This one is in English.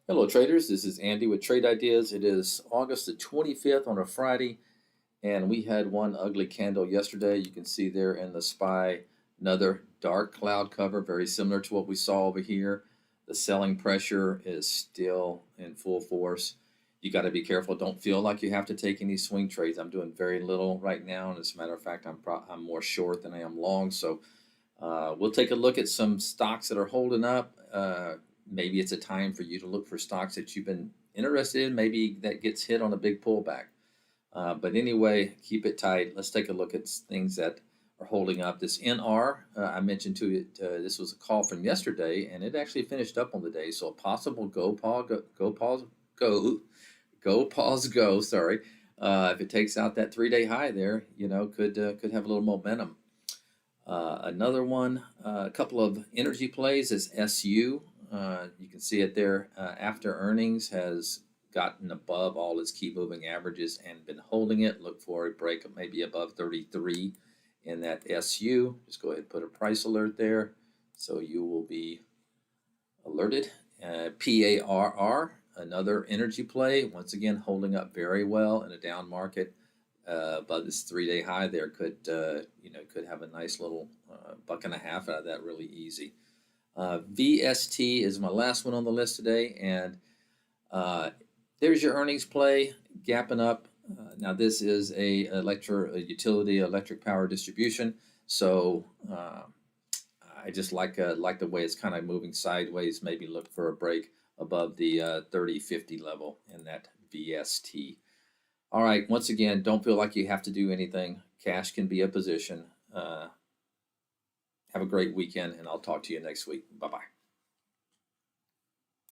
Hello, traders. This is Andy with Trade Ideas. It is August the 25th on a Friday, and we had one ugly candle yesterday. You can see there in the SPY another dark cloud cover, very similar to what we saw over here. The selling pressure is still in full force. You got to be careful. Don't feel like you have to take any swing trades. I'm doing very little right now, and as a matter of fact, I'm more short than I am long. So we'll take a look at some stocks that are holding up. Maybe it's a time for you to look for stocks that you've been interested in, maybe that gets hit on a big pullback. But anyway, keep it tight. Let's take a look at things that are holding up. This NR, I mentioned to it, this was a call from yesterday, and it actually finished up on the day. So a possible go, pause, go. Sorry, if it takes out that 3-day high there, could have a little momentum. Another one, a couple of energy plays is SU. You can see it there after earnings has gotten above all its key moving averages and been holding it. Look for a break of maybe above 33 in that SU. Just go ahead and put a price alert there so you will be alerted. PARR, another energy play, once again holding up very well in a down market. But this 3-day high there could have a nice little buck and a half out of that really easy. VST is my last one on the list today, and there's your earnings play, gapping up. Now this is a utility electric power distribution, so I just like the way it's kind of moving sideways. Maybe look for a break above the 30-50 level in that VST. All right, once again, don't feel like you have to do anything. Cash can be a position. Have a great weekend, and I'll talk to you next week. Bye-bye.